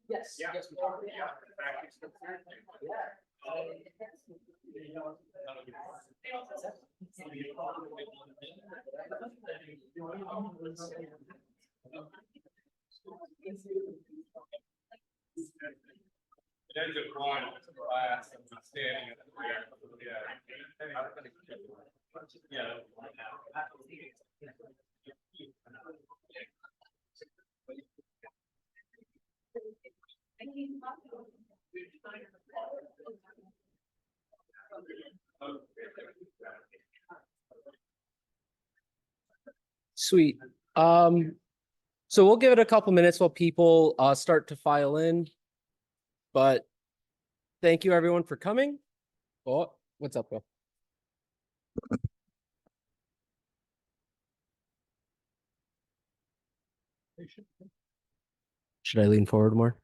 Yes. Yes. There's a drawing of the class and I'm standing at the rear. Yeah. Sweet. So we'll give it a couple minutes while people start to file in. But thank you everyone for coming. Oh, what's up, Will? Should I lean forward more?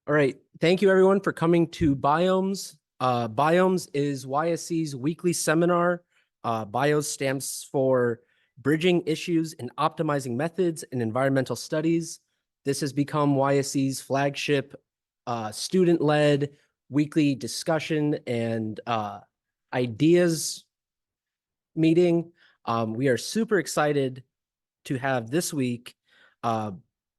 All right. Thank you everyone for coming to BIOMES. BIOMES is YSE's weekly seminar. BIOS stands for Bridging Issues and Optimizing Methods in Environmental Studies. This has become YSE's flagship student-led weekly discussion and ideas meeting. We are super excited to have this week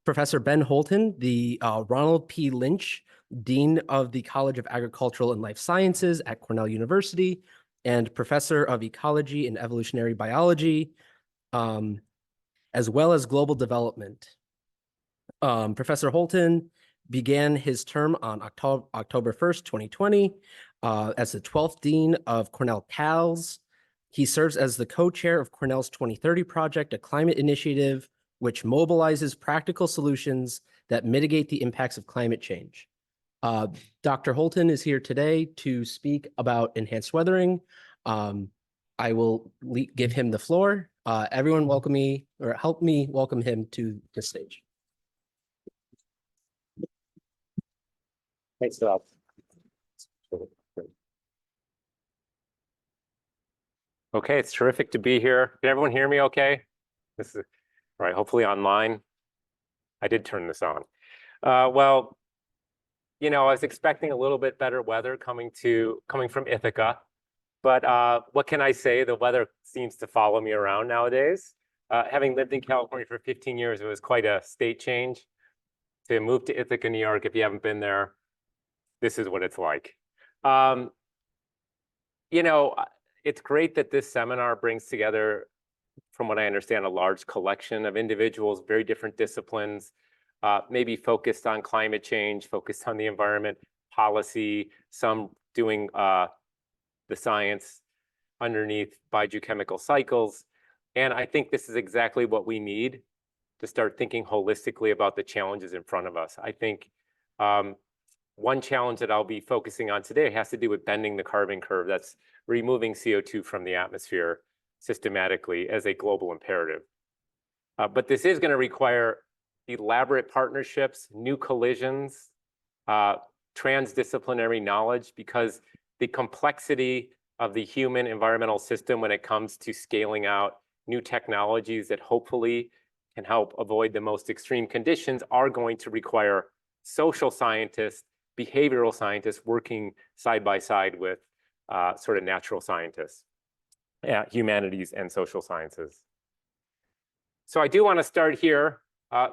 Professor Ben Houlton, the Ronald P. Lynch Dean of the College of Agricultural and Life Sciences at Cornell University, and Professor of Ecology and Evolutionary Biology, as well as Global Development. Professor Houlton began his term on October 1st, 2020, as the 12th Dean of Cornell CALS. He serves as the co-chair of Cornell's 2030 Project, a climate initiative which mobilizes practical solutions that mitigate the impacts of climate change. Dr. Houlton is here today to speak about enhanced weathering. I will give him the floor. Everyone welcome me, or help me welcome him to the stage. Thanks, Bob. Okay, it's terrific to be here. Can everyone hear me okay? This is all right, hopefully online. I did turn this on. Well, you know, I was expecting a little bit better weather coming from Ithaca, but what can I say? The weather seems to follow me around nowadays. Having lived in California for 15 years, it was quite a state change. To move to Ithaca, New York, if you haven't been there, this is what it's like. You know, it's great that this seminar brings together, from what I understand, a large collection of individuals, very different disciplines, maybe focused on climate change, focused on the environment, policy, some doing the science underneath biogeochemical cycles. And I think this is exactly what we need to start thinking holistically about the challenges in front of us. I think one challenge that I'll be focusing on today has to do with bending the carbon curve. That's removing CO2 from the atmosphere systematically as a global imperative. But this is going to require elaborate partnerships, new collisions, transdisciplinary knowledge, because the complexity of the human environmental system when it comes to scaling out new technologies that hopefully can help avoid the most extreme conditions are going to require social scientists, behavioral scientists working side by side with sort of natural scientists, humanities and social sciences. So I do want to start here.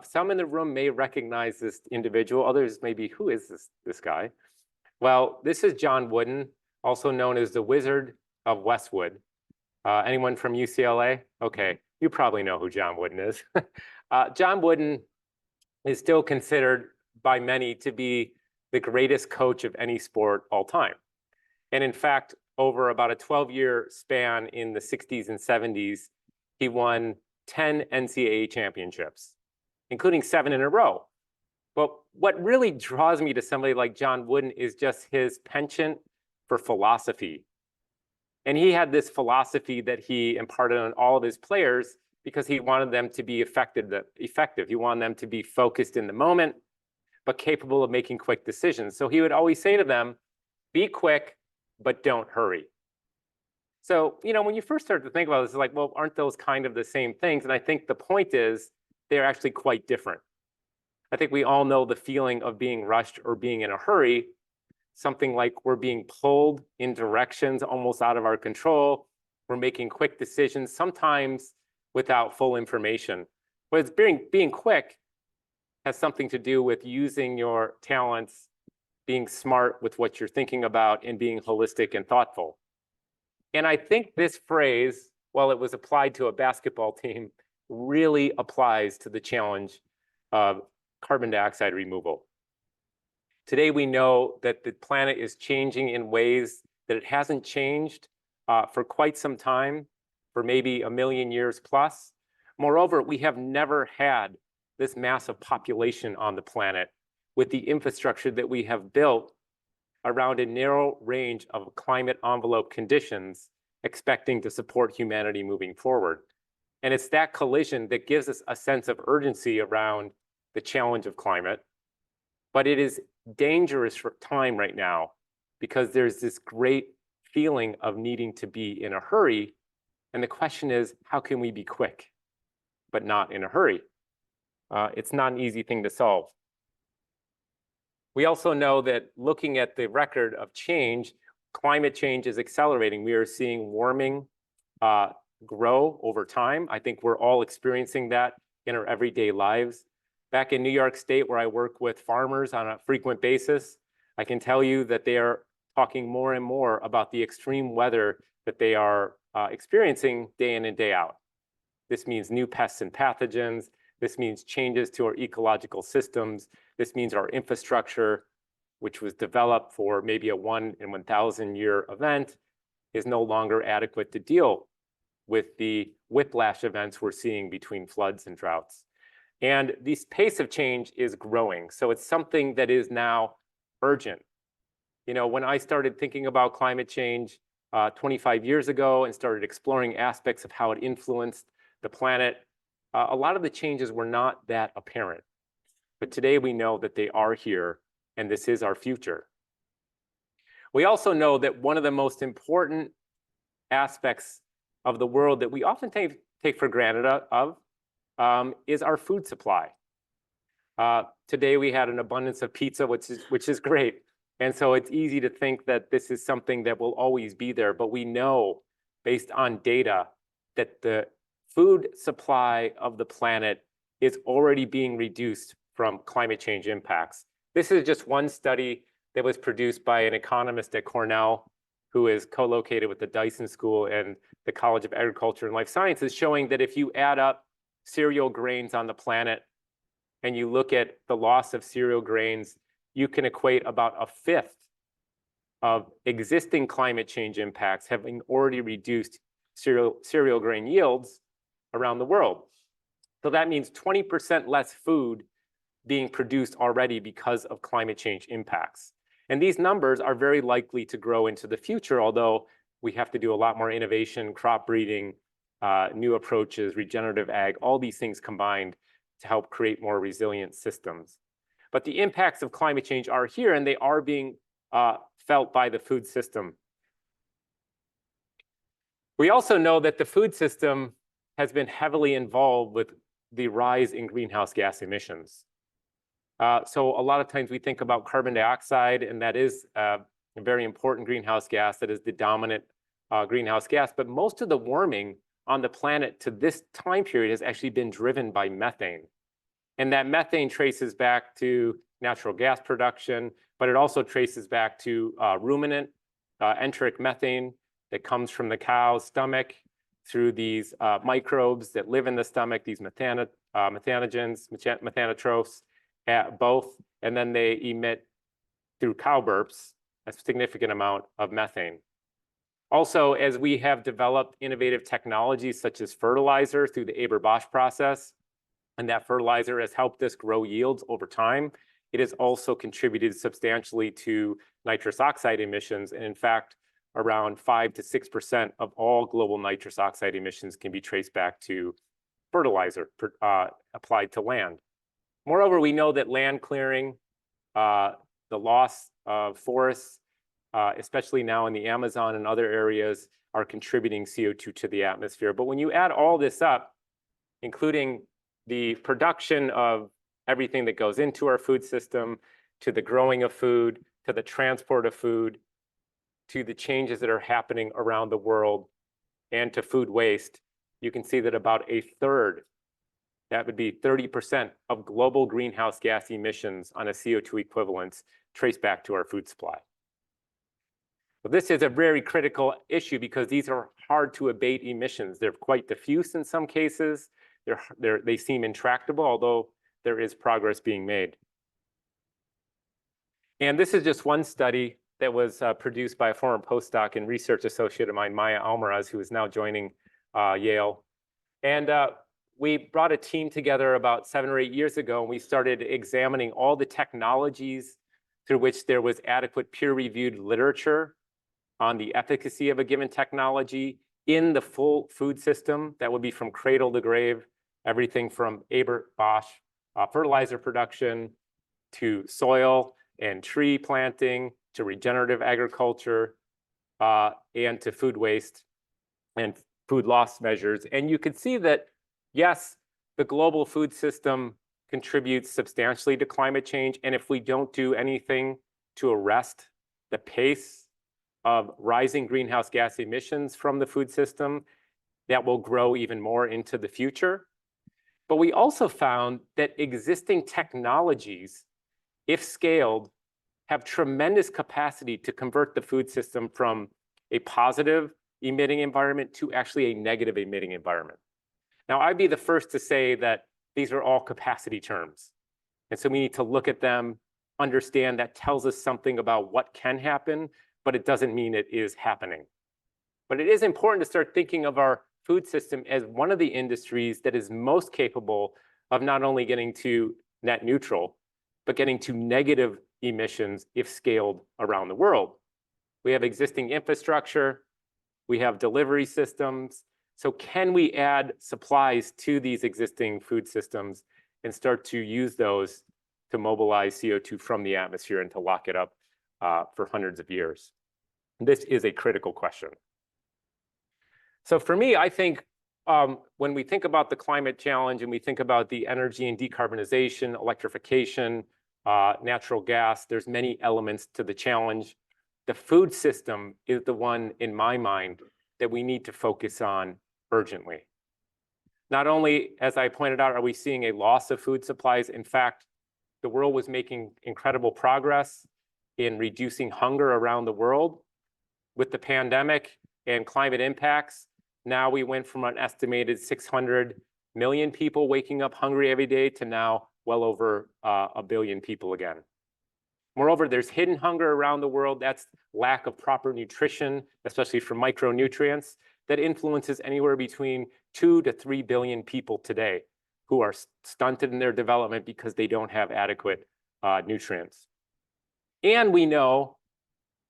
Some in the room may recognize this individual. Others may be, who is this guy? Well, this is John Wooden, also known as the Wizard of Westwood. Anyone from UCLA? Okay, you probably know who John Wooden is. John Wooden is still considered by many to be the greatest coach of any sport all time. And in fact, over about a 12-year span in the 60s and 70s, he won 10 NCAA championships, including 7 in a row. But what really draws me to somebody like John Wooden is just his penchant for philosophy. And he had this philosophy that he imparted on all of his players because he wanted them to be effective. He wanted them to be focused in the moment, but capable of making quick decisions. So he would always say to them, be quick, but don't hurry. So, when you first start to think about this, it's like, well, aren't those kind of the same things? And I think the point is they're actually quite different. I think we all know the feeling of being rushed or being in a hurry, something like we're being pulled in directions almost out of our control. We're making quick decisions, sometimes without full information. But it's being quick has something to do with using your talents, being smart with what you're thinking about, and being holistic and thoughtful. And I think this phrase, while it was applied to a basketball team, really applies to the challenge of carbon dioxide removal. Today, we know that the planet is changing in ways that it hasn't changed for quite some time, for maybe 1 million years plus. Moreover, we have never had this massive population on the planet with the infrastructure that we have built around a narrow range of climate envelope conditions, expecting to support humanity moving forward. And it's that collision that gives us a sense of urgency around the challenge of climate. But it is dangerous time right now because there's this great feeling of needing to be in a hurry. And the question is, how can we be quick, but not in a hurry? It's not an easy thing to solve. We also know that looking at the record of change, climate change is accelerating. We are seeing warming grow over time. I think we're all experiencing that in our everyday lives. Back in New York State, where I work with farmers on a frequent basis, I can tell you that they are talking more and more about the extreme weather that they are experiencing day in and day out. This means new pests and pathogens. This means changes to our ecological systems. This means our infrastructure, which was developed for maybe a 1 in 1,000 year event, is no longer adequate to deal with the whiplash events we're seeing between floods and droughts. And this pace of change is growing. So it's something that is now urgent. When I started thinking about climate change 25 years ago and started exploring aspects of how it influenced the planet, a lot of the changes were not that apparent. But today we know that they are here, and this is our future. We also know that one of the most important aspects of the world that we often take for granted is our food supply. Today we had an abundance of pizza, which is great. And so it's easy to think that this is something that will always be there. But we know, based on data, that the food supply of the planet is already being reduced from climate change impacts. This is just one study that was produced by an economist at Cornell, who is co-located with the Dyson School and the College of Agriculture and Life Sciences, showing that if you add up cereal grains on the planet and you look at the loss of cereal grains, you can equate about 1/5 of existing climate change impacts having already reduced cereal grain yields around the world. So that means 20% less food being produced already because of climate change impacts. And these numbers are very likely to grow into the future, although we have to do a lot more innovation, crop breeding, new approaches, regenerative ag, all these things combined to help create more resilient systems. But the impacts of climate change are here, and they are being felt by the food system. We also know that the food system has been heavily involved with the rise in greenhouse gas emissions. So a lot of times we think about carbon dioxide, and that is a very important greenhouse gas, that is the dominant greenhouse gas. But most of the warming on the planet to this time period has actually been driven by methane. And that methane traces back to natural gas production, but it also traces back to ruminant enteric methane that comes from the cow's stomach through these microbes that live in the stomach, these methanogens, methanotrophs, at both, and then they emit through cow burps a significant amount of methane. Also, as we have developed innovative technologies such as fertilizer through the Haber-Bosch process, and that fertilizer has helped us grow yields over time, it has also contributed substantially to nitrous oxide emissions. And in fact, around 5 to 6% of all global nitrous oxide emissions can be traced back to fertilizer applied to land. Moreover, we know that land clearing, the loss of forests, especially now in the Amazon and other areas, are contributing CO2 to the atmosphere. But when you add all this up, including the production of everything that goes into our food system, to the growing of food, to the transport of food, to the changes that are happening around the world, and to food waste, you can see that about a third, that would be 30% of global greenhouse gas emissions on a CO2 equivalence, trace back to our food supply. But this is a very critical issue because these are hard to abate emissions. They're quite diffuse in some cases. They seem intractable, although there is progress being made. And this is just one study that was produced by a former postdoc and research associate of mine, Maya Almaraz, who is now joining Yale. And we brought a team together about 7 or 8 years ago, and we started examining all the technologies through which there was adequate peer-reviewed literature on the efficacy of a given technology in the full food system. That would be from cradle to grave, everything from Haber-Bosch fertilizer production to soil and tree planting to regenerative agriculture and to food waste and food loss measures. And you could see that, yes, the global food system contributes substantially to climate change. And if we don't do anything to arrest the pace of rising greenhouse gas emissions from the food system, that will grow even more into the future. But we also found that existing technologies, if scaled, have tremendous capacity to convert the food system from a positive emitting environment to actually a negative emitting environment. Now, I'd be the first to say that these are all capacity terms. And so we need to look at them, understand that tells us something about what can happen, but it doesn't mean it is happening. But it is important to start thinking of our food system as one of the industries that is most capable of not only getting to net neutral, but getting to negative emissions if scaled around the world. We have existing infrastructure, we have delivery systems. So can we add supplies to these existing food systems and start to use those to mobilize CO2 from the atmosphere and to lock it up for hundreds of years? This is a critical question. So for me, I think when we think about the climate challenge and we think about the energy and decarbonization, electrification, natural gas, there's many elements to the challenge. The food system is the one, in my mind, that we need to focus on urgently. Not only, as I pointed out, are we seeing a loss of food supplies. In fact, the world was making incredible progress in reducing hunger around the world. With the pandemic and climate impacts, now we went from an estimated 600 million people waking up hungry every day to now well over 1 billion people again. Moreover, there's hidden hunger around the world. That's lack of proper nutrition, especially for micronutrients, that influences anywhere between 2 to 3 billion people today who are stunted in their development because they don't have adequate nutrients. And we know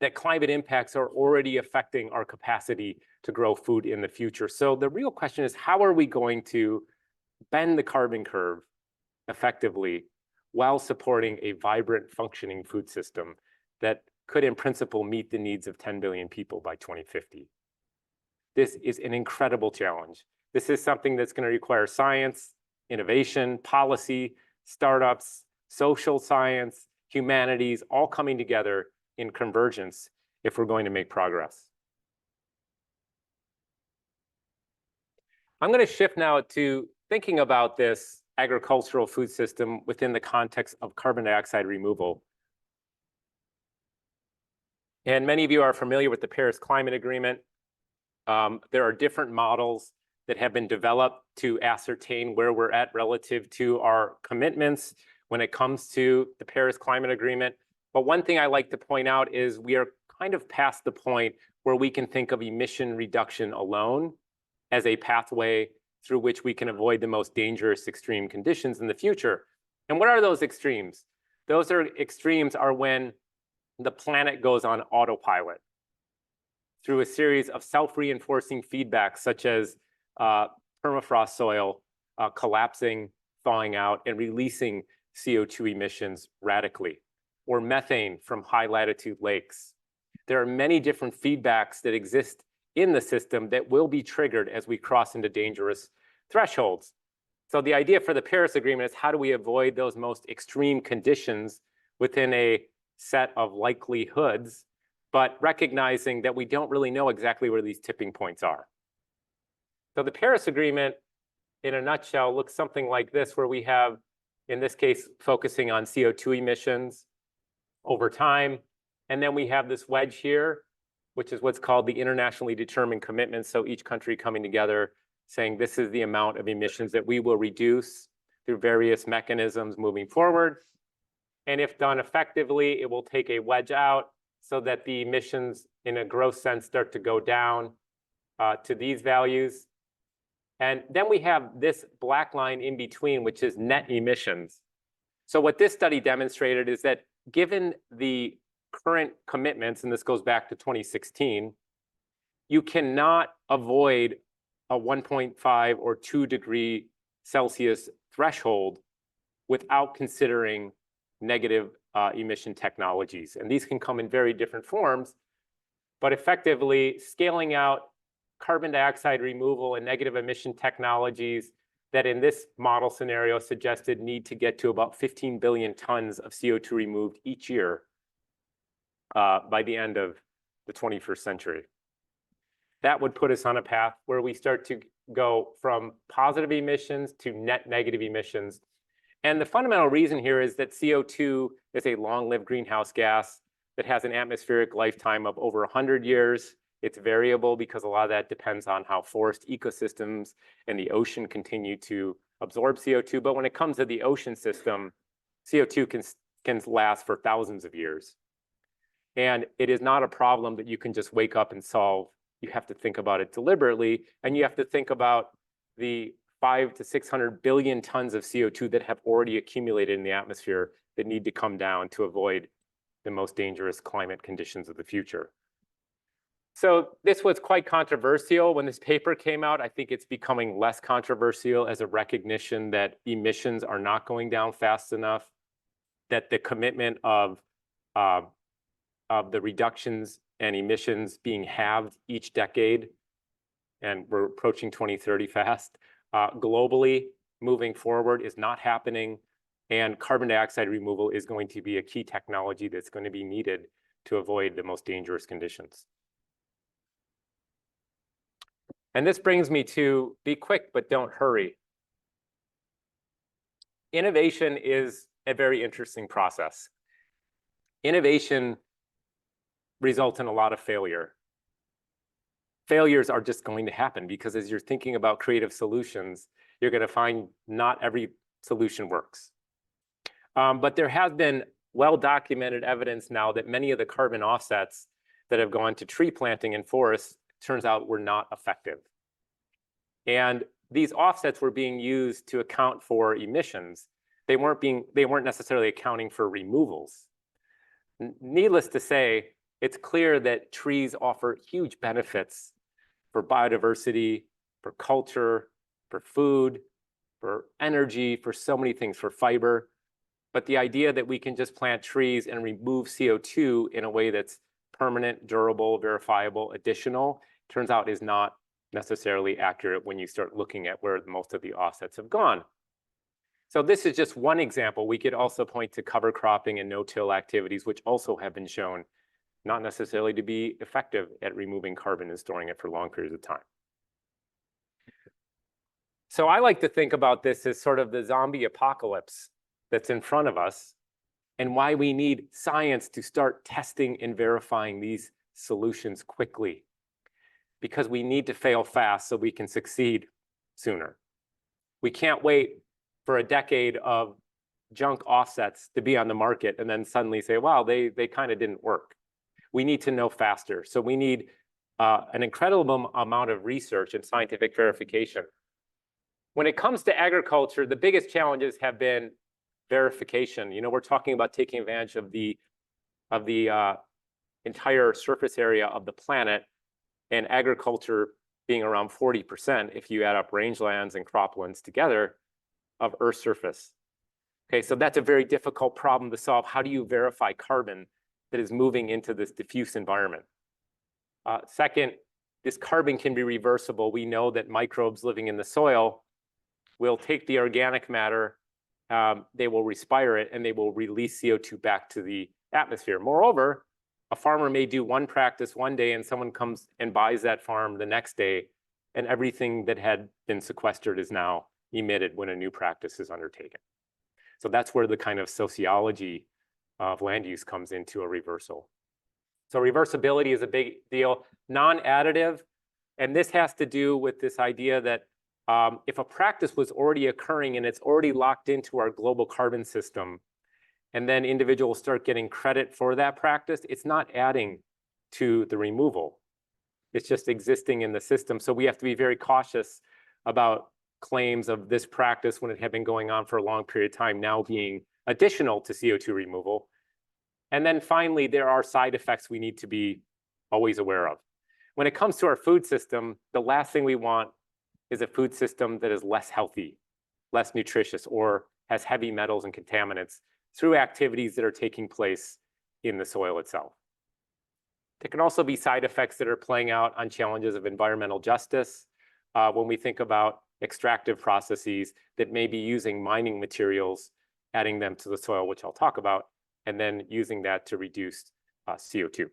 that climate impacts are already affecting our capacity to grow food in the future. So the real question is, how are we going to bend the carbon curve effectively while supporting a vibrant, functioning food system that could, in principle, meet the needs of 10 billion people by 2050? This is an incredible challenge. This is something that's going to require science, innovation, policy, startups, social science, humanities, all coming together in convergence if we're going to make progress. I'm going to shift now to thinking about this agricultural food system within the context of carbon dioxide removal. And many of you are familiar with the Paris Climate Agreement. There are different models that have been developed to ascertain where we're at relative to our commitments. when it comes to the Paris Climate Agreement. But one thing I like to point out is we are kind of past the point where we can think of emission reduction alone as a pathway through which we can avoid the most dangerous extreme conditions in the future. And what are those extremes? Those extremes are when the planet goes on autopilot through a series of self-reinforcing feedbacks, such as permafrost soil collapsing, thawing out, and releasing CO2 emissions radically, or methane from high latitude lakes. There are many different feedbacks that exist in the system that will be triggered as we cross into dangerous thresholds. So the idea for the Paris Agreement is, how do we avoid those most extreme conditions within a set of likelihoods, but recognizing that we don't really know exactly where these tipping points are. So the Paris Agreement, in a nutshell, looks something like this, where we have, in this case, focusing on CO2 emissions over time. And then we have this wedge here, which is what's called the internationally determined commitments. So each country coming together saying this is the amount of emissions that we will reduce through various mechanisms moving forward. And if done effectively, it will take a wedge out so that the emissions in a gross sense start to go down to these values. And then we have this black line in between, which is net emissions. So what this study demonstrated is that given the current commitments, and this goes back to 2016, you cannot avoid a 1.5 or 2 degree Celsius threshold without considering negative emission technologies. And these can come in very different forms, but effectively scaling out carbon dioxide removal and negative emission technologies that in this model scenario suggested need to get to about 15 billion tons of CO2 removed each year by the end of the 21st century. That would put us on a path where we start to go from positive emissions to net negative emissions. And the fundamental reason here is that CO2 is a long-lived greenhouse gas that has an atmospheric lifetime of over 100 years. It's variable because a lot of that depends on how forest ecosystems and the ocean continue to absorb CO2. But when it comes to the ocean system, CO2 can last for thousands of years. And it is not a problem that you can just wake up and solve. You have to think about it deliberately, and you have to think about the 500 to 600 billion tons of CO2 that have already accumulated in the atmosphere that need to come down to avoid the most dangerous climate conditions of the future. So this was quite controversial when this paper came out. I think it's becoming less controversial as a recognition that emissions are not going down fast enough, that the commitment of the reductions and emissions being halved each decade, and we're approaching 2030 fast, globally moving forward is not happening, and carbon dioxide removal is going to be a key technology that's going to be needed to avoid the most dangerous conditions. And this brings me to be quick, but don't hurry. Innovation is a very interesting process. Innovation results in a lot of failure. Failures are just going to happen because as you're thinking about creative solutions, you're going to find not every solution works. But there has been well-documented evidence now that many of the carbon offsets that have gone to tree planting in forests turns out were not effective. And these offsets were being used to account for emissions. They weren't necessarily accounting for removals. Needless to say, it's clear that trees offer huge benefits for biodiversity, for culture, for food, for energy, for so many things, for fiber. But the idea that we can just plant trees and remove CO2 in a way that's permanent, durable, verifiable, additional, turns out is not necessarily accurate when you start looking at where most of the offsets have gone. So this is just one example. We could also point to cover cropping and no-till activities, which also have been shown not necessarily to be effective at removing carbon and storing it for long periods of time. So I like to think about this as sort of the zombie apocalypse that's in front of us, and why we need science to start testing and verifying these solutions quickly, because we need to fail fast so we can succeed sooner. We can't wait for a decade of junk offsets to be on the market and then suddenly say, wow, they kind of didn't work. We need to know faster. So we need an incredible amount of research and scientific verification. When it comes to agriculture, the biggest challenges have been verification. You know, we're talking about taking advantage of the entire surface area of the planet, and agriculture being around 40% if you add up rangelands and croplands together of Earth's surface. Okay, so that's a very difficult problem to solve. How do you verify carbon that is moving into this diffuse environment? Second, this carbon can be reversible. We know that microbes living in the soil will take the organic matter, they will respire it, and they will release CO2 back to the atmosphere. Moreover, a farmer may do one practice one day and someone comes and buys that farm the next day, and everything that had been sequestered is now emitted when a new practice is undertaken. So that's where the kind of sociology of land use comes into a reversal. So reversibility is a big deal. Non-additive, and this has to do with this idea that if a practice was already occurring and it's already locked into our global carbon system, and then individuals start getting credit for that practice, it's not adding to the removal. It's just existing in the system. So we have to be very cautious about claims of this practice when it had been going on for a long period of time now being additional to CO2 removal. And then finally, there are side effects we need to be always aware of. When it comes to our food system, the last thing we want is a food system that is less healthy, less nutritious, or has heavy metals and contaminants through activities that are taking place in the soil itself. There can also be side effects that are playing out on challenges of environmental justice when we think about extractive processes that may be using mining materials, adding them to the soil, which I'll talk about, and then using that to reduce CO2.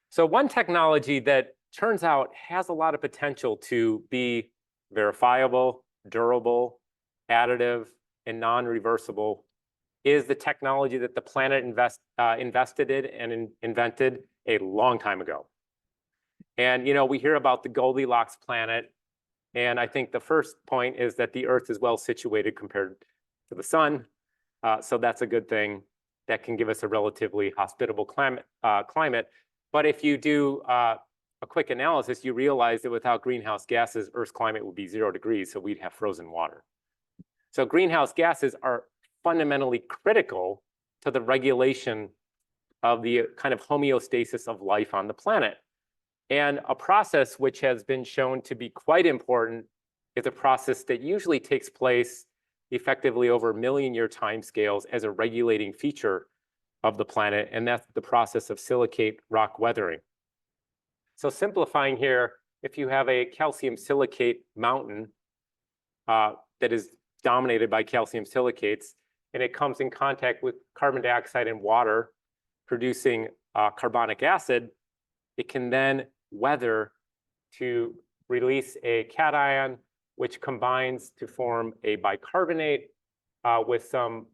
So one technology that turns out has a lot of potential to be verifiable, durable, additive, and non-reversible is the technology that the planet invested in and invented a long time ago. And, you know, we hear about the Goldilocks planet, and I think the first point is that the Earth is well situated compared to the sun. So that's a good thing. That can give us a relatively hospitable climate. But if you do a quick analysis, you realize that without greenhouse gases, Earth's climate would be 0 degrees, so we'd have frozen water. So greenhouse gases are fundamentally critical to the regulation of the kind of homeostasis of life on the planet. And a process which has been shown to be quite important is a process that usually takes place effectively over million-year timescales as a regulating feature of the planet, and that's the process of silicate rock weathering. So simplifying here, if you have a calcium silicate mountain that is dominated by calcium silicates, and it comes in contact with carbon dioxide and water, producing carbonic acid, it can then weather to release a cation, which combines to form a bicarbonate with some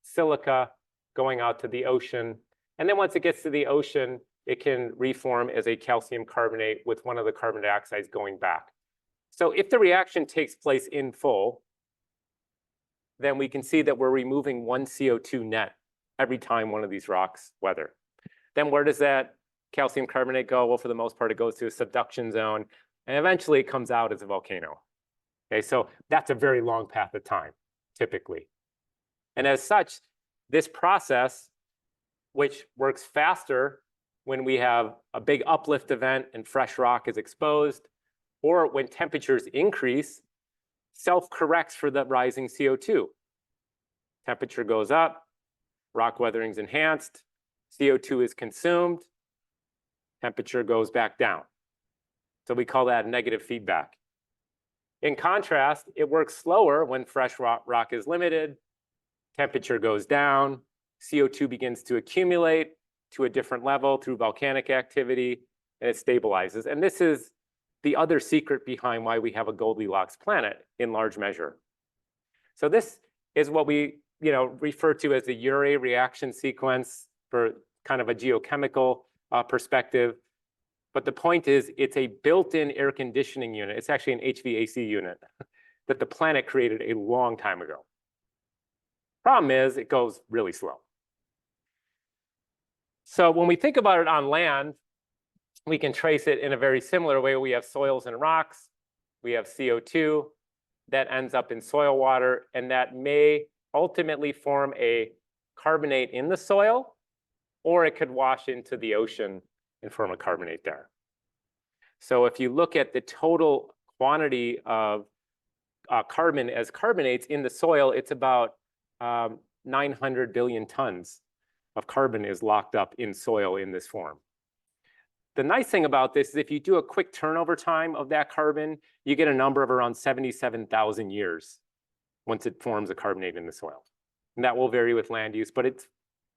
silica going out to the ocean. And then once it gets to the ocean, it can reform as a calcium carbonate with one of the carbon dioxides going back. So if the reaction takes place in full, then we can see that we're removing 1 CO2 net every time one of these rocks weather. Then where does that calcium carbonate go? Well, for the most part, it goes to a subduction zone, and eventually it comes out as a volcano. Okay, so that's a very long path of time, typically. And as such, this process, which works faster when we have a big uplift event and fresh rock is exposed, or when temperatures increase, self-corrects for the rising CO2. Temperature goes up, rock weathering is enhanced, CO2 is consumed, temperature goes back down. So we call that negative feedback. In contrast, it works slower when fresh rock is limited, temperature goes down, CO2 begins to accumulate to a different level through volcanic activity, and it stabilizes. And this is the other secret behind why we have a Goldilocks planet in large measure. So this is what we refer to as the Urey reaction sequence for kind of a geochemical perspective. But the point is, it's a built-in air conditioning unit. It's actually an HVAC unit that the planet created a long time ago. Problem is, it goes really slow. So when we think about it on land, we can trace it in a very similar way. We have soils and rocks. We have CO2 that ends up in soil water, and that may ultimately form a carbonate in the soil, or it could wash into the ocean and form a carbonate there. So if you look at the total quantity of carbon as carbonates in the soil, it's about 900 billion tons of carbon is locked up in soil in this form. The nice thing about this is if you do a quick turnover time of that carbon, you get a number of around 77,000 years once it forms a carbonate in the soil. And that will vary with land use, but it's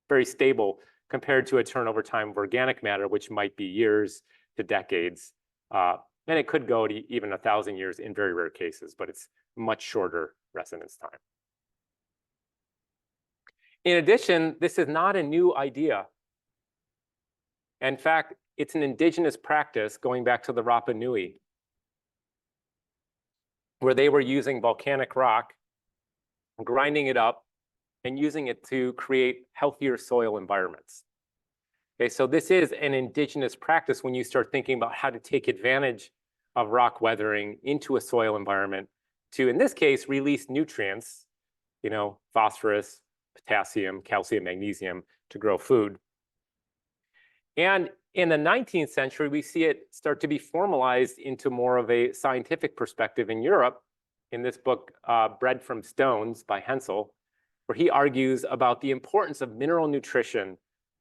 very stable compared to a turnover time of organic matter, which might be years to decades. And it could go to even 1,000 years in very rare cases, but it's much shorter residence time. In addition, this is not a new idea. In fact, it's an indigenous practice going back to the Rapa Nui, where they were using volcanic rock, grinding it up, and using it to create healthier soil environments. Okay, so this is an indigenous practice when you start thinking about how to take advantage of rock weathering into a soil environment to, in this case, release nutrients, phosphorus, potassium, calcium, magnesium to grow food. And in the 19th century, we see it start to be formalized into more of a scientific perspective in Europe in this book, Bread from Stones by Hensel, where he argues about the importance of mineral nutrition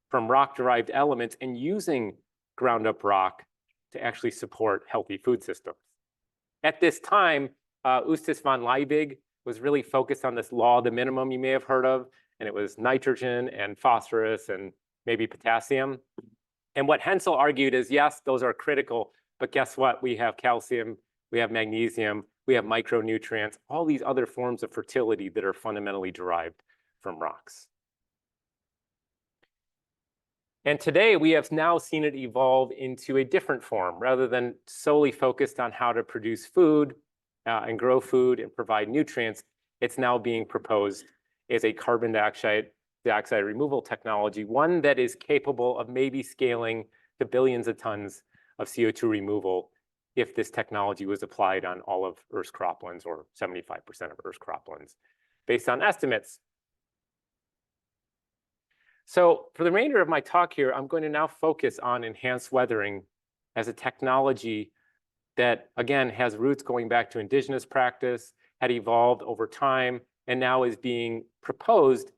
from rock-derived elements and using ground-up rock to actually support healthy food systems. At this time, Eustace von Liebig was really focused on this law of the minimum you may have heard of, and it was nitrogen and phosphorus and maybe potassium. And what Hensel argued is, yes, those are critical, but guess what? We have calcium, we have magnesium, we have micronutrients, all these other forms of fertility that are fundamentally derived from rocks. And today we have now seen it evolve into a different form. Rather than solely focused on how to produce food and grow food and provide nutrients, it's now being proposed as a carbon dioxide removal technology, one that is capable of maybe scaling to billions of tons of CO2 removal if this technology was applied on all of Earth's croplands, or 75% of Earth's croplands, based on estimates. So for the remainder of my talk here, I'm going to now focus on enhanced weathering as a technology that, again, has roots going back to indigenous practice, had evolved over time, and now is being proposed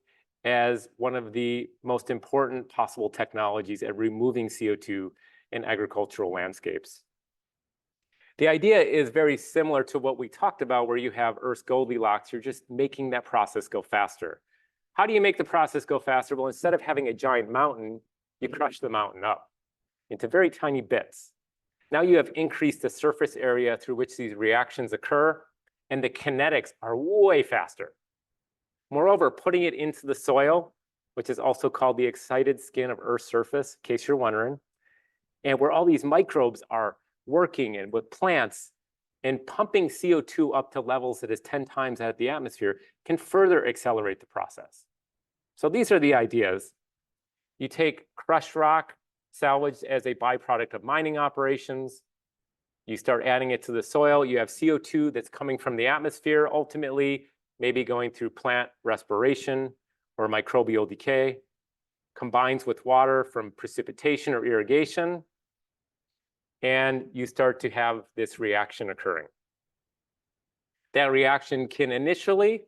as one of the most important possible technologies at removing CO2 in agricultural landscapes. The idea is very similar to what we talked about, where you have Earth's Goldilocks. You're just making that process go faster. How do you make the process go faster? Well, instead of having a giant mountain, you crush the mountain up into very tiny bits. Now you have increased the surface area through which these reactions occur, and the kinetics are way faster. Moreover, putting it into the soil, which is also called the excited skin of Earth's surface, in case you're wondering, and where all these microbes are working and with plants and pumping CO2 up to levels that is 10 times out of the atmosphere, can further accelerate the process. So these are the ideas. You take crushed rock, salvaged as a byproduct of mining operations. You start adding it to the soil. You have CO2 that's coming from the atmosphere, ultimately maybe going through plant respiration or microbial decay, combines with water from precipitation or irrigation, and you start to have this reaction occurring. That reaction can initially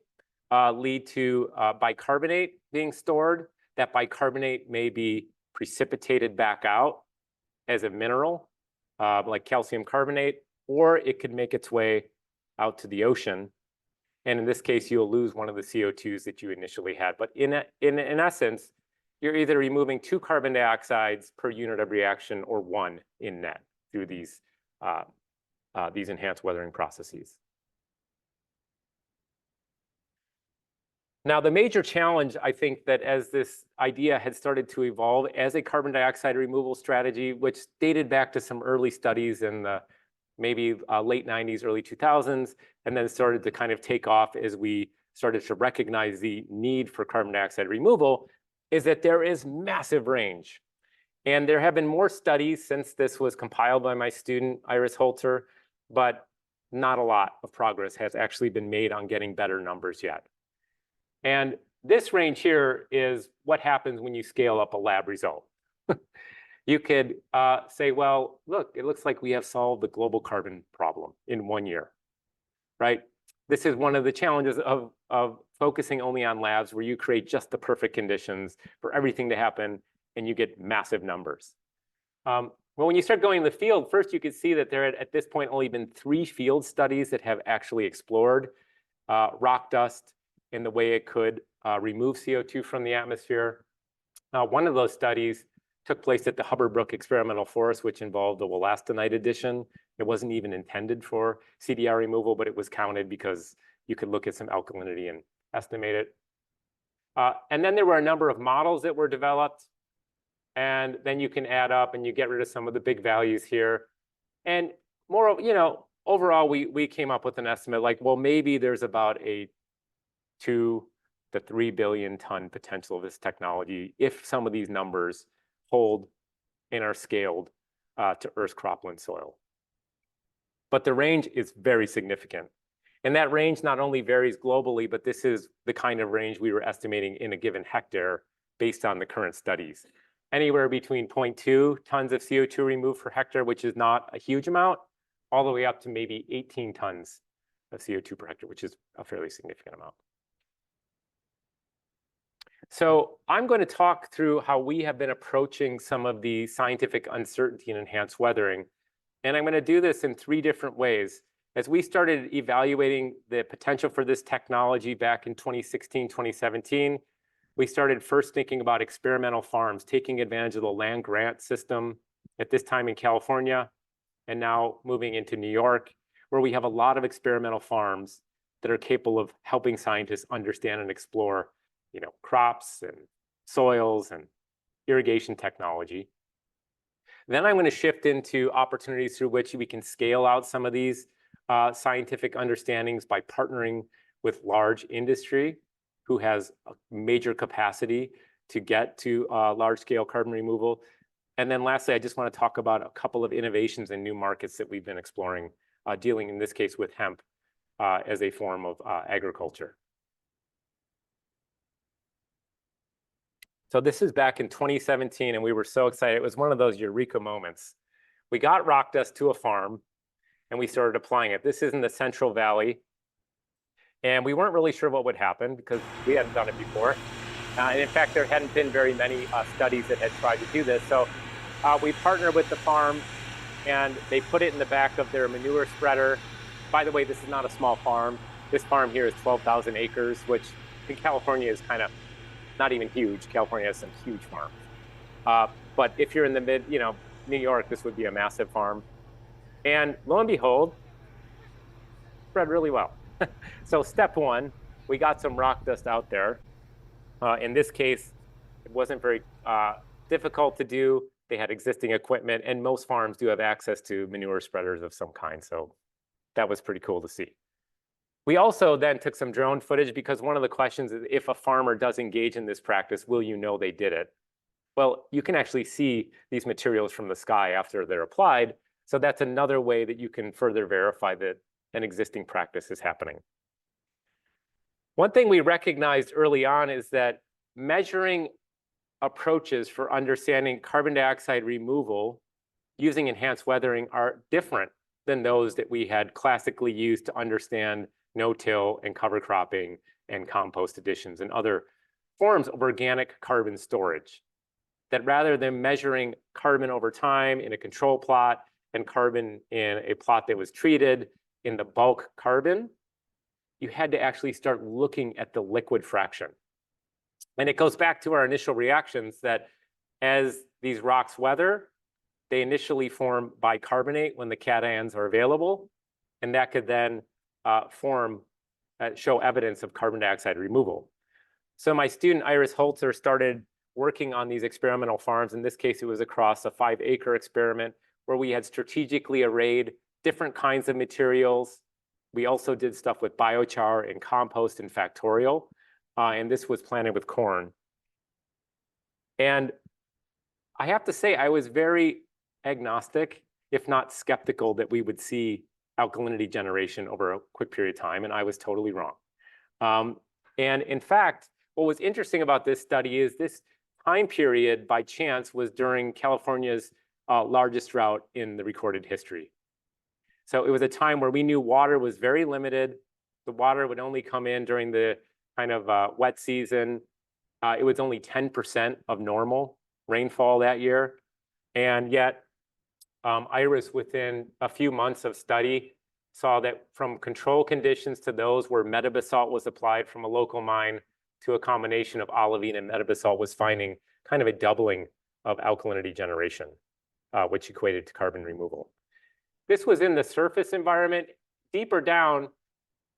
lead to bicarbonate being stored. That bicarbonate may be precipitated back out as a mineral, like calcium carbonate, or it could make its way out to the ocean. And in this case, you'll lose one of the CO2s that you initially had. But in essence, you're either removing 2 carbon dioxides per unit of reaction or 1 in net through these enhanced weathering processes. Now, the major challenge, I think, that as this idea had started to evolve as a carbon dioxide removal strategy, which dated back to some early studies in the maybe late 90s, early 2000s, and then started to kind of take off as we started to recognize the need for carbon dioxide removal is that there is massive range. And there have been more studies since this was compiled by my student, Iris Houlton, but not a lot of progress has actually been made on getting better numbers yet. And this range here is what happens when you scale up a lab result. You could say, well, look, it looks like we have solved the global carbon problem in 1 year, right? This is one of the challenges of focusing only on labs where you create just the perfect conditions for everything to happen and you get massive numbers. Well, when you start going in the field, first you could see that there had at this point only been 3 field studies that have actually explored rock dust and the way it could remove CO2 from the atmosphere. One of those studies took place at the Hubbard Brook Experimental Forest, which involved the wollastonite addition. It wasn't even intended for CDR removal, but it was counted because you could look at some alkalinity and estimate it. And then there were a number of models that were developed. And then you can add up and you get rid of some of the big values here. And more, overall, we came up with an estimate like, well, maybe there's about a 2 to 3 billion ton potential of this technology if some of these numbers hold and are scaled to Earth's cropland soil. But the range is very significant. And that range not only varies globally, but this is the kind of range we were estimating in a given hectare based on the current studies. Anywhere between 0.2 tons of CO2 removed per hectare, which is not a huge amount, all the way up to maybe 18 tons of CO2 per hectare, which is a fairly significant amount. So I'm going to talk through how we have been approaching some of the scientific uncertainty in enhanced weathering. And I'm going to do this in 3 different ways. As we started evaluating the potential for this technology back in 2016, 2017, we started first thinking about experimental farms, taking advantage of the land grant system at this time in California, and now moving into New York, where we have a lot of experimental farms that are capable of helping scientists understand and explore, crops and soils and irrigation technology. Then I'm going to shift into opportunities through which we can scale out some of these scientific understandings by partnering with large industry who has a major capacity to get to large-scale carbon removal. And then lastly, I just want to talk about a couple of innovations and new markets that we've been exploring, dealing in this case with hemp as a form of agriculture. So this is back in 2017, and we were so excited. It was one of those eureka moments. We got rock dust to a farm, and we started applying it. This is in the Central Valley. And we weren't really sure what would happen because we hadn't done it before. And in fact, there hadn't been very many studies that had tried to do this. So we partnered with the farm, and they put it in the back of their manure spreader. By the way, this is not a small farm. This farm here is 12,000 acres, which in California is kind of not even huge. California has some huge farms. But if you're in the New York, this would be a massive farm. And lo and behold, spread really well. So step 1, we got some rock dust out there. In this case, it wasn't very difficult to do. They had existing equipment, and most farms do have access to manure spreaders of some kind. So that was pretty cool to see. We also then took some drone footage because one of the questions is if a farmer does engage in this practice, will you know they did it? Well, you can actually see these materials from the sky after they're applied. So that's another way that you can further verify that an existing practice is happening. One thing we recognized early on is that measuring approaches for understanding carbon dioxide removal using enhanced weathering are different than those that we had classically used to understand no-till and cover cropping and compost additions and other forms of organic carbon storage. That rather than measuring carbon over time in a control plot and carbon in a plot that was treated in the bulk carbon, you had to actually start looking at the liquid fraction. And it goes back to our initial reactions that as these rocks weather, they initially form bicarbonate when the cations are available, and that could then show evidence of carbon dioxide removal. So my student Iris Houlton started working on these experimental farms. In this case, it was across a 5-acre experiment where we had strategically arrayed different kinds of materials We also did stuff with biochar and compost and factorial, and this was planted with corn. And I have to say, I was very agnostic, if not skeptical, that we would see alkalinity generation over a quick period of time, and I was totally wrong. And in fact, what was interesting about this study is this time period, by chance, was during California's largest drought in the recorded history. So it was a time where we knew water was very limited. The water would only come in during the kind of wet season. It was only 10% of normal rainfall that year. And yet, IRIS, within a few months of study, saw that from control conditions to those where metabasalt was applied from a local mine to a combination of olivine and metabasalt, was finding kind of a doubling of alkalinity generation, which equated to carbon removal. This was in the surface environment. Deeper down,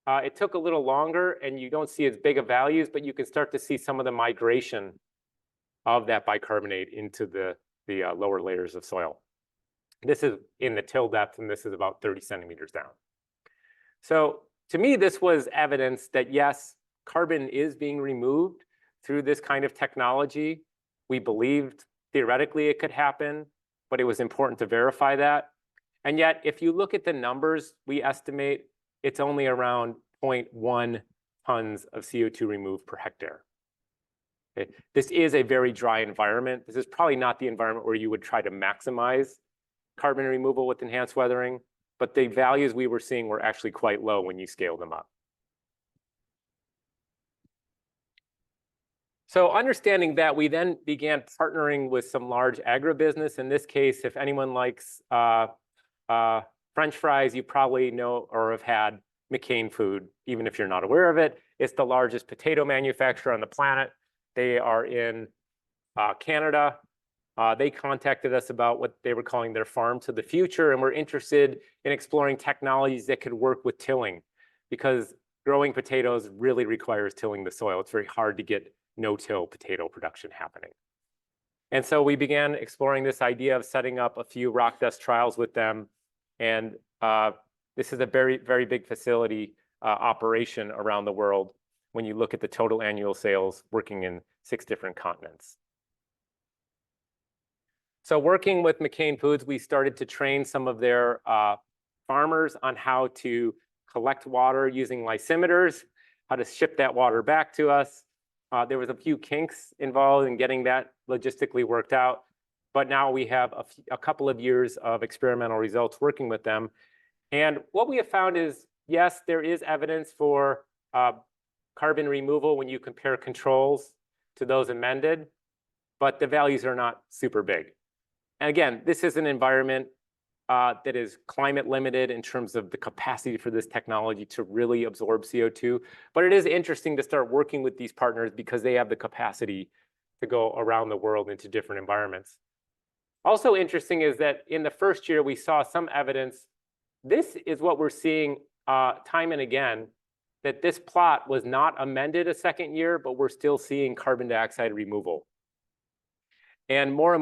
it took a little longer, and you don't see as big of values, but you can start to see some of the migration of that bicarbonate into the lower layers of soil. This is in the till depth, and this is about 30 centimeters down. So to me, this was evidence that yes, carbon is being removed through this kind of technology. We believed theoretically it could happen, but it was important to verify that. And yet, if you look at the numbers, we estimate it's only around 0.1 tons of CO2 removed per hectare. Okay. This is a very dry environment. This is probably not the environment where you would try to maximize carbon removal with enhanced weathering, but the values we were seeing were actually quite low when you scale them up. So understanding that, we then began partnering with some large agribusiness. In this case, if anyone likes French fries, you probably know or have had McCain Food, even if you're not aware of it. It's the largest potato manufacturer on the planet. They are in Canada. They contacted us about what they were calling their farm to the future, and were interested in exploring technologies that could work with tilling, because growing potatoes really requires tilling the soil. It's very hard to get no-till potato production happening. And so we began exploring this idea of setting up a few rock dust trials with them. And this is a very, very big facility operation around the world when you look at the total annual sales, working in 6 different continents. So working with McCain Foods, we started to train some of their farmers on how to collect water using lysimeters, how to ship that water back to us. There was a few kinks involved in getting that logistically worked out, but now we have a couple of years of experimental results working with them. And what we have found is, yes, there is evidence for carbon removal when you compare controls to those amended, but the values are not super big. And again, this is an environment that is climate limited in terms of the capacity for this technology to really absorb CO2. But it is interesting to start working with these partners because they have the capacity to go around the world into different environments. Also interesting is that in the first year, we saw some evidence. This is what we're seeing time and again, that this plot was not amended a second year, but we're still seeing carbon dioxide removal. And more,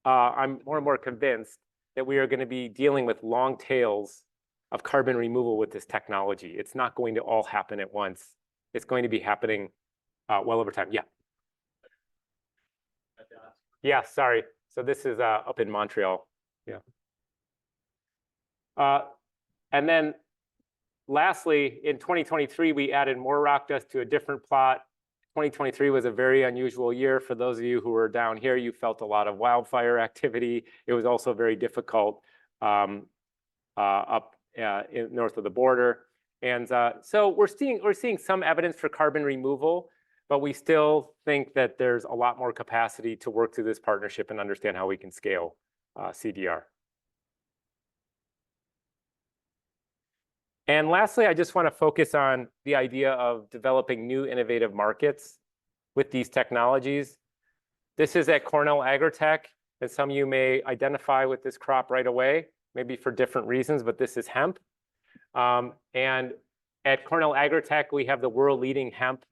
I'm more and more convinced that we are going to be dealing with long tails of carbon removal with this technology. It's not going to all happen at once. It's going to be happening well over time. Yeah. Yeah, sorry. So this is up in Montreal. Yeah. And then lastly, in 2023, we added more rock dust to a different plot. 2023 was a very unusual year. For those of you who were down here, you felt a lot of wildfire activity. It was also very difficult up north of the border. And so we're seeing some evidence for carbon removal, but we still think that there's a lot more capacity to work through this partnership and understand how we can scale CDR. And lastly, I just want to focus on the idea of developing new innovative markets with these technologies. This is at Cornell Agritech, and some of you may identify with this crop right away, maybe for different reasons, but this is hemp. And at Cornell Agritech, we have the world-leading hemp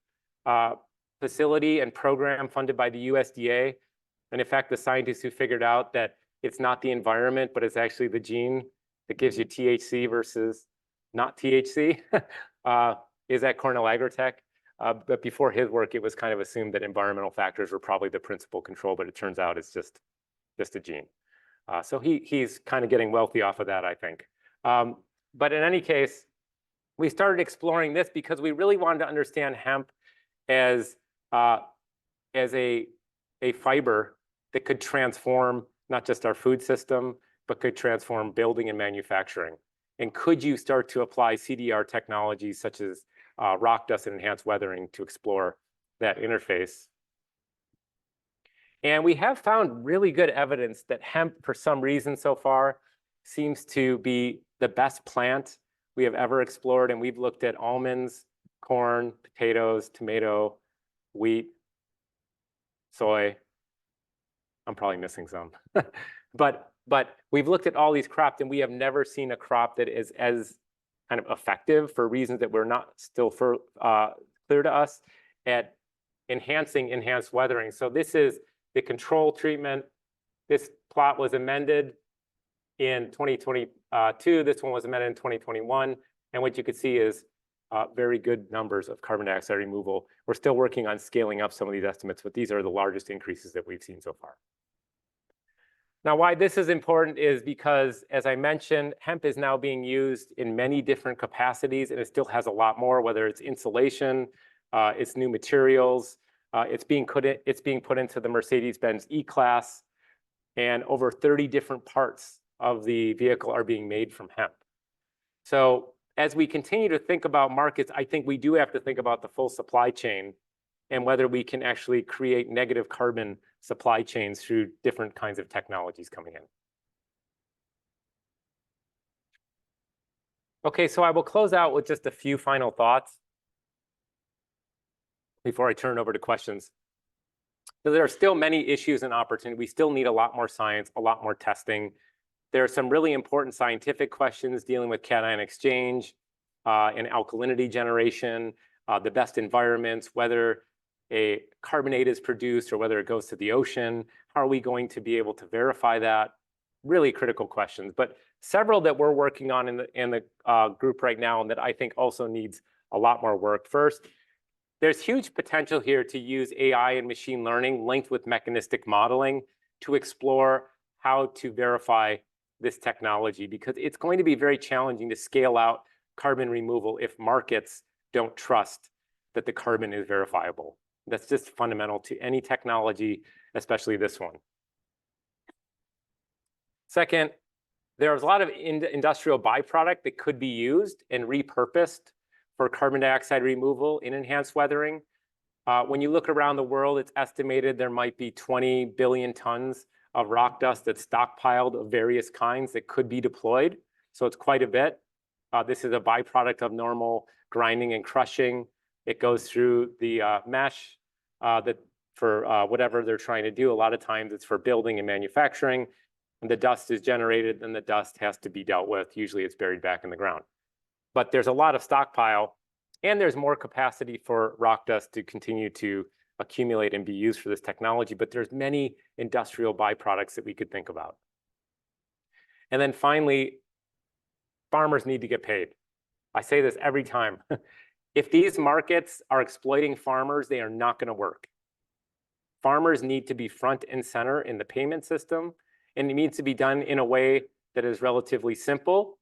facility and program funded by the USDA. And in fact, the scientists who figured out that it's not the environment, but it's actually the gene that gives you THC versus not THC, is at Cornell Agritech. But before his work, it was kind of assumed that environmental factors were probably the principal control, but it turns out it's just a gene. So he's kind of getting wealthy off of that, I think. But in any case, we started exploring this because we really wanted to understand hemp as a fiber that could transform not just our food system, but could transform building and manufacturing. And could you start to apply CDR technologies such as rock dust and enhanced weathering to explore that interface? And we have found really good evidence that hemp, for some reason so far, seems to be the best plant we have ever explored. And we've looked at almonds, corn, potatoes, tomato, wheat, soy. I'm probably missing some. But we've looked at all these crops, and we have never seen a crop that is as kind of effective, for reasons that we're not still clear to us, at enhancing enhanced weathering. So this is the control treatment. This plot was amended in 2022. This one was amended in 2021. And what you could see is very good numbers of carbon dioxide removal. We're still working on scaling up some of these estimates, but these are the largest increases that we've seen so far. Now, why this is important is because, as I mentioned, hemp is now being used in many different capacities, and it still has a lot more, whether it's insulation, it's new materials, it's being put into the Mercedes-Benz E-Class, and over 30 different parts of the vehicle are being made from hemp. So as we continue to think about markets, I think we do have to think about the full supply chain and whether we can actually create negative carbon supply chains through different kinds of technologies coming in. Okay, so I will close out with just a few final thoughts before I turn over to questions. So there are still many issues and opportunities. We still need a lot more science, a lot more testing. There are some really important scientific questions dealing with cation exchange and alkalinity generation, the best environments, whether a carbonate is produced or whether it goes to the ocean. How are we going to be able to verify that? Really critical questions, but several that we're working on in the group right now, and that I think also needs a lot more work. First, there's huge potential here to use AI and machine learning linked with mechanistic modeling to explore how to verify this technology, because it's going to be very challenging to scale out carbon removal if markets don't trust that the carbon is verifiable. That's just fundamental to any technology, especially this one. Second, there's a lot of industrial byproduct that could be used and repurposed for carbon dioxide removal in enhanced weathering. When you look around the world, it's estimated there might be 20 billion tons of rock dust that's stockpiled of various kinds that could be deployed. So it's quite a bit. This is a byproduct of normal grinding and crushing. It goes through the mesh for whatever they're trying to do. A lot of times it's for building and manufacturing. And the dust is generated, and the dust has to be dealt with. Usually it's buried back in the ground. But there's a lot of stockpile, and there's more capacity for rock dust to continue to accumulate and be used for this technology. But there's many industrial byproducts that we could think about. And then finally, farmers need to get paid. I say this every time. If these markets are exploiting farmers, they are not going to work. Farmers need to be front and center in the payment system, and it needs to be done in a way that is relatively simple,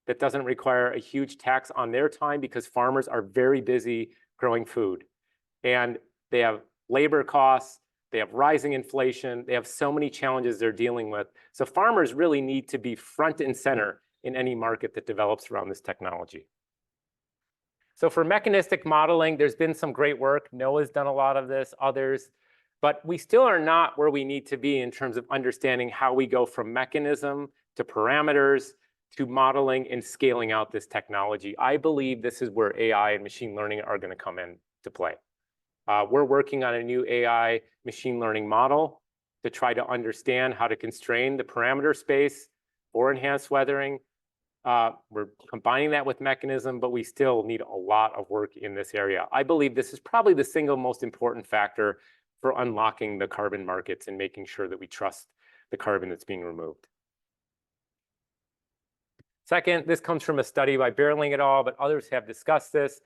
that doesn't require a huge tax on their time, because farmers are very busy growing food. And they have labor costs, they have rising inflation, they have so many challenges they're dealing with. So farmers really need to be front and center in any market that develops around this technology. So for mechanistic modeling, there's been some great work. NOAA's done a lot of this, others, but we still are not where we need to be in terms of understanding how we go from mechanism to parameters to modeling and scaling out this technology. I believe this is where AI and machine learning are going to come into play. We're working on a new AI machine learning model to try to understand how to constrain the parameter space for enhanced weathering. We're combining that with mechanism, but we still need a lot of work in this area. I believe this is probably the single most important factor for unlocking the carbon markets and making sure that we trust the carbon that's being removed. Second, this comes from a study by Berling et al., but others have discussed this.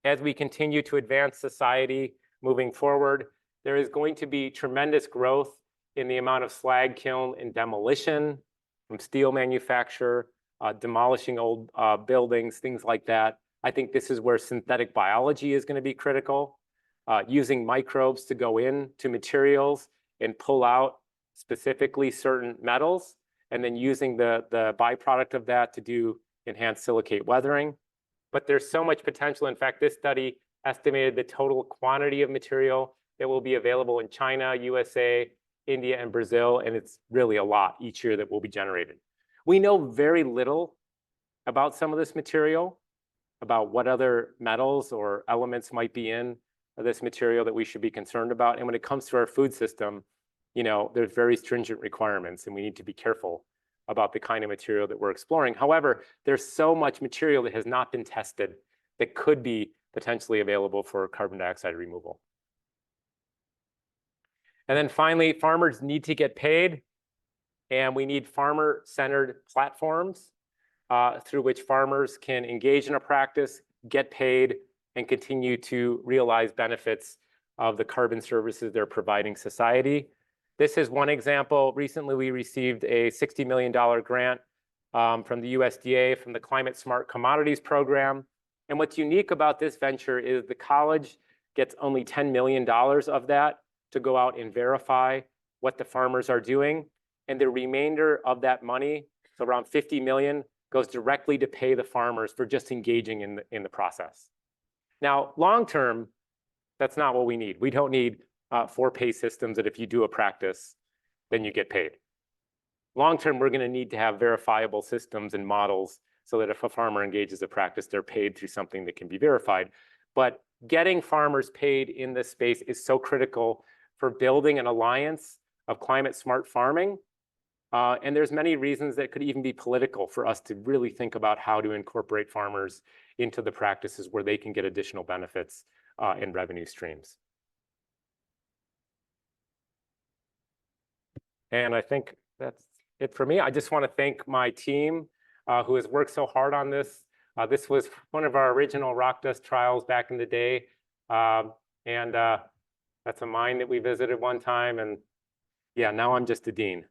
As we continue to advance society moving forward, there is going to be tremendous growth in the amount of slag kiln and demolition from steel manufacture, demolishing old buildings, things like that. I think this is where synthetic biology is going to be critical, using microbes to go into materials and pull out specifically certain metals, and then using the byproduct of that to do enhanced silicate weathering. But there's so much potential. In fact, this study estimated the total quantity of material that will be available in China, USA, India, and Brazil, and it's really a lot each year that will be generated. We know very little about some of this material, about what other metals or elements might be in this material that we should be concerned about. And when it comes to our food system, you know, there's very stringent requirements, and we need to be careful about the kind of material that we're exploring. However, there's so much material that has not been tested that could be potentially available for carbon dioxide removal. And then finally, farmers need to get paid, and we need farmer-centered platforms through which farmers can engage in a practice, get paid, and continue to realize benefits of the carbon services they're providing society. This is one example. Recently, we received a $60 million grant from the USDA from the Climate Smart Commodities Program. And what's unique about this venture is the college gets only $10 million of that to go out and verify what the farmers are doing. And the remainder of that money, so around 50 million, goes directly to pay the farmers for just engaging in the process. Now, long term, that's not what we need. We don't need for pay systems that if you do a practice, then you get paid. Long term, we're going to need to have verifiable systems and models so that if a farmer engages a practice, they're paid through something that can be verified. But getting farmers paid in this space is so critical for building an alliance of climate smart farming. And there's many reasons that could even be political for us to really think about how to incorporate farmers into the practices where they can get additional benefits and revenue streams. And I think that's it for me. I just want to thank my team who has worked so hard on this. This was one of our original rock dust trials back in the day. That's a mine that we visited one time. And yeah, now I'm just a dean.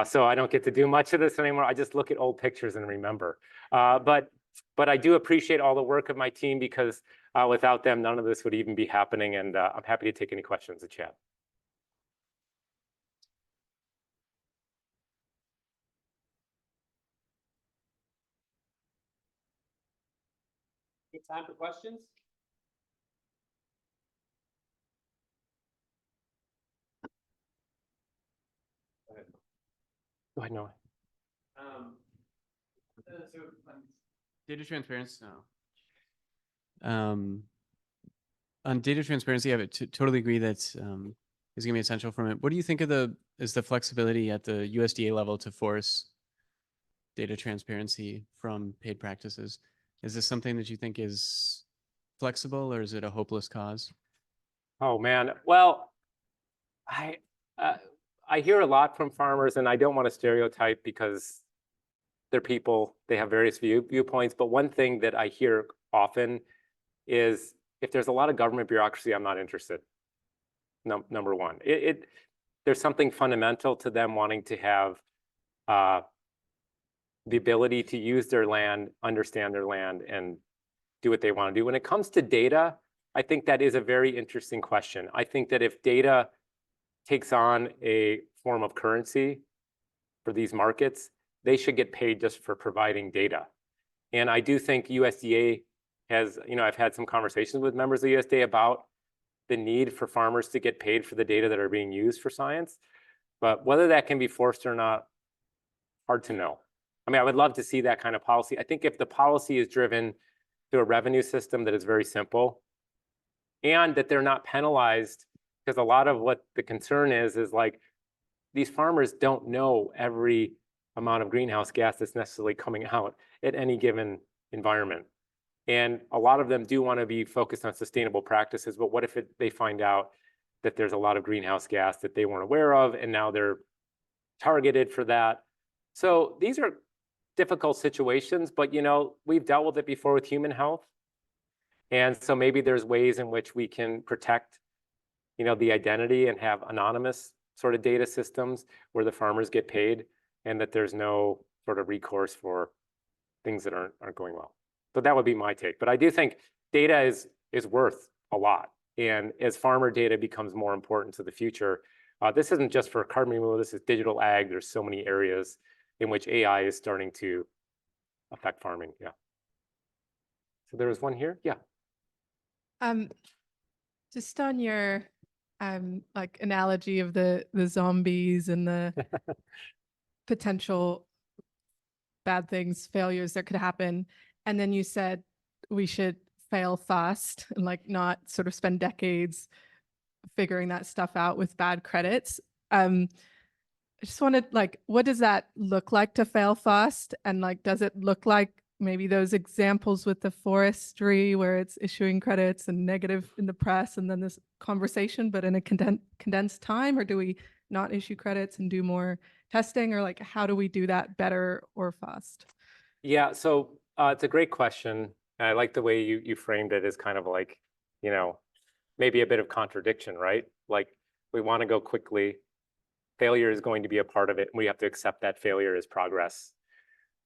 So I don't get to do much of this anymore. I just look at old pictures and remember. But I do appreciate all the work of my team, because without them, none of this would even be happening. And I'm happy to take any questions and chat. Good time for questions? Go ahead. Go ahead, Noah. Data transparency. On data transparency, I would totally agree that is going to be essential from it. What do you think of the flexibility at the USDA level to force data transparency from paid practices? Is this something that you think is flexible, or is it a hopeless cause? Oh man, well, I hear a lot from farmers, and I don't want to stereotype because they're people, they have various viewpoints. But one thing that I hear often is, if there's a lot of government bureaucracy, I'm not interested. Number one, there's something fundamental to them wanting to have the ability to use their land, understand their land, and do what they want to do. When it comes to data, I think that is a very interesting question. I think that if data takes on a form of currency for these markets, they should get paid just for providing data. And I do think USDA has, I've had some conversations with members of the USDA about the need for farmers to get paid for the data that are being used for science. But whether that can be forced or not, hard to know. I mean, I would love to see that kind of policy. I think if the policy is driven through a revenue system that is very simple, and that they're not penalized, because a lot of what the concern is like, these farmers don't know every amount of greenhouse gas that's necessarily coming out at any given environment. And a lot of them do want to be focused on sustainable practices, but what if they find out that there's a lot of greenhouse gas that they weren't aware of, and now they're targeted for that? So these are difficult situations, but you know, we've dealt with it before with human health. And so maybe there's ways in which we can protect, you know, the identity and have anonymous sort of data systems where the farmers get paid and that there's no sort of recourse for things that aren't going well. So that would be my take. But I do think data is worth a lot. And as farmer data becomes more important to the future, this isn't just for carbon removal, this is digital ag. There's so many areas in which AI is starting to affect farming. Yeah. So there was one here. Yeah. Just on your like analogy of the zombies and the potential bad things, failures that could happen. And then you said we should fail fast and like not sort of spend decades figuring that stuff out with bad credits. I just wanted, like, what does that look like to fail fast? And like, does it look like maybe those examples with the forestry where it's issuing credits and negative in the press and then this conversation, but in a condensed time? Or do we not issue credits and do more testing? Or like, how do we do that better or fast? Yeah, so it's a great question. And I like the way you framed it as kind of like, you know, maybe a bit of contradiction, right? Like we want to go quickly. Failure is going to be a part of it. And we have to accept that failure as progress.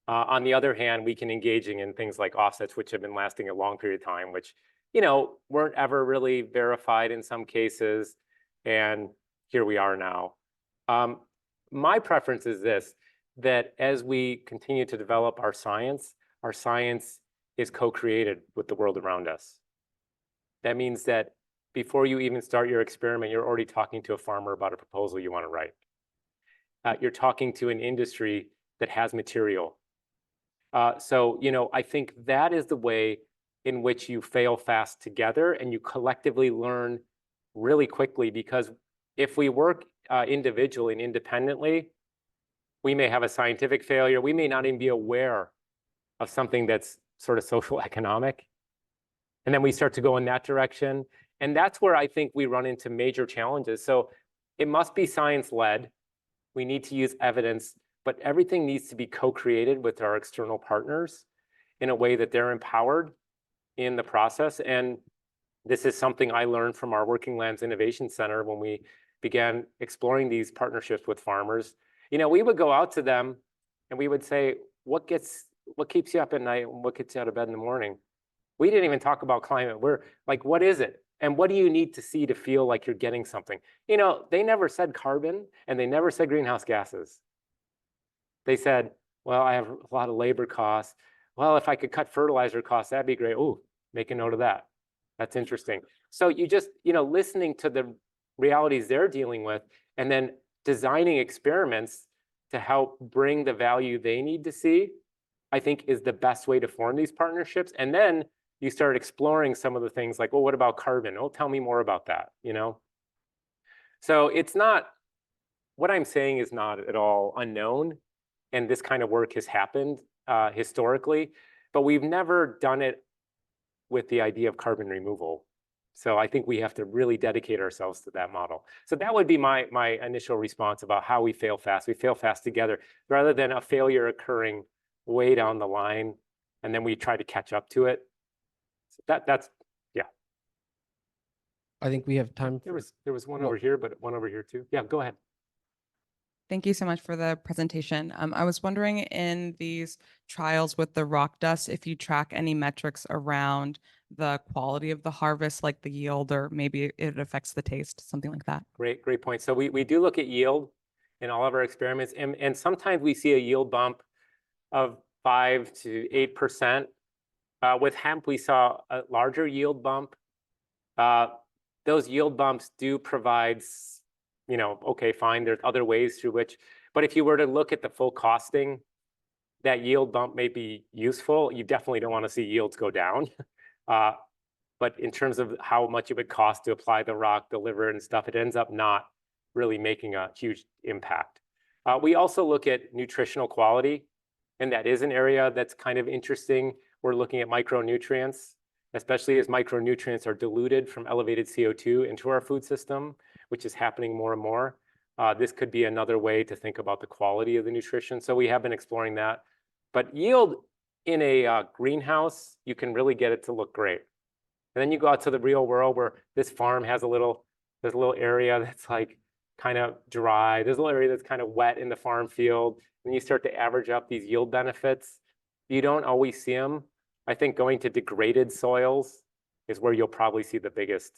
On the other hand, we can engaging in things like offsets, which have been lasting a long period of time, which, you know, weren't ever really verified in some cases. And here we are now. My preference is this, that as we continue to develop our science is co-created with the world around us. That means that before you even start your experiment, you're already talking to a farmer about a proposal you want to write. You're talking to an industry that has material. So, you know, I think that is the way in which you fail fast together and you collectively learn really quickly, because if we work individually and independently, we may have a scientific failure. We may not even be aware of something that's sort of social economic. And then we start to go in that direction. And that's where I think we run into major challenges. So it must be science-led. We need to use evidence, but everything needs to be co-created with our external partners in a way that they're empowered in the process. And this is something I learned from our Working Lands Innovation Center when we began exploring these partnerships with farmers. You know, we would go out to them and we would say, what keeps you up at night? What gets you out of bed in the morning? We didn't even talk about climate. We're like, what is it? And what do you need to see to feel like you're getting something? You know, they never said carbon and they never said greenhouse gases. They said, well, I have a lot of labor costs. Well, if I could cut fertilizer costs, that'd be great. Oh, make a note of that. That's interesting. So you just, you know, listening to the realities they're dealing with and then designing experiments to help bring the value they need to see, I think is the best way to form these partnerships. And then you start exploring some of the things like, well, what about carbon? Oh, tell me more about that, you know? So it's not, what I'm saying is not at all unknown. And this kind of work has happened historically, but we've never done it with the idea of carbon removal. So I think we have to really dedicate ourselves to that model. So that would be my initial response about how we fail fast. We fail fast together rather than a failure occurring way down the line and then we try to catch up to it. So that's, yeah. I think we have time. There was one over here, but one over here too. Yeah, go ahead. Thank you so much for the presentation. I was wondering in these trials with the rock dust, if you track any metrics around the quality of the harvest, like the yield, or maybe it affects the taste, something like that. Great point. So we do look at yield in all of our experiments, and sometimes we see a yield bump of 5 to 8%. With hemp, we saw a larger yield bump. Those yield bumps do provide, you know, okay, fine, there's other ways through which, but if you were to look at the full costing, that yield bump may be useful. You definitely don't want to see yields go down. But in terms of how much it would cost to apply the rock, deliver it and stuff, it ends up not really making a huge impact. We also look at nutritional quality, and that is an area that's kind of interesting. We're looking at micronutrients, especially as micronutrients are diluted from elevated CO2 into our food system, which is happening more and more. This could be another way to think about the quality of the nutrition. So we have been exploring that. But yield in a greenhouse, you can really get it to look great. And then you go out to the real world where this farm has there's a little area that's like kind of dry. There's a little area that's kind of wet in the farm field. And you start to average up these yield benefits. You don't always see them. I think going to degraded soils is where you'll probably see the biggest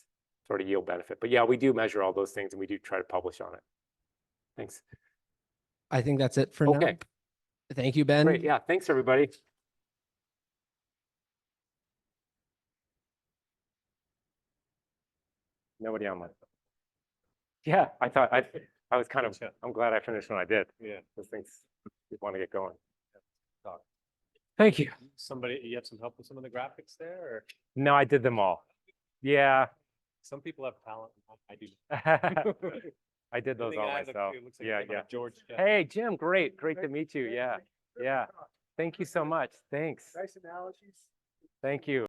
sort of yield benefit. But yeah, we do measure all those things and we do try to publish on it. Thanks. I think that's it for now. Okay, Thank you, Ben. great. Yeah, thanks, everybody. Nobody online. Yeah, I was kind of, I'm glad I finished when I did. Yeah. Those things, we want to get going. Thank you. You have some help with some of the graphics there, or No, I did them all. Yeah. some people have talent. I do. I did those all myself. It looks like Yeah, you have a yeah. George. Hey, Jim, great to meet you. Yeah, yeah. Thank you so much. Thanks. Nice analogies. Thank you.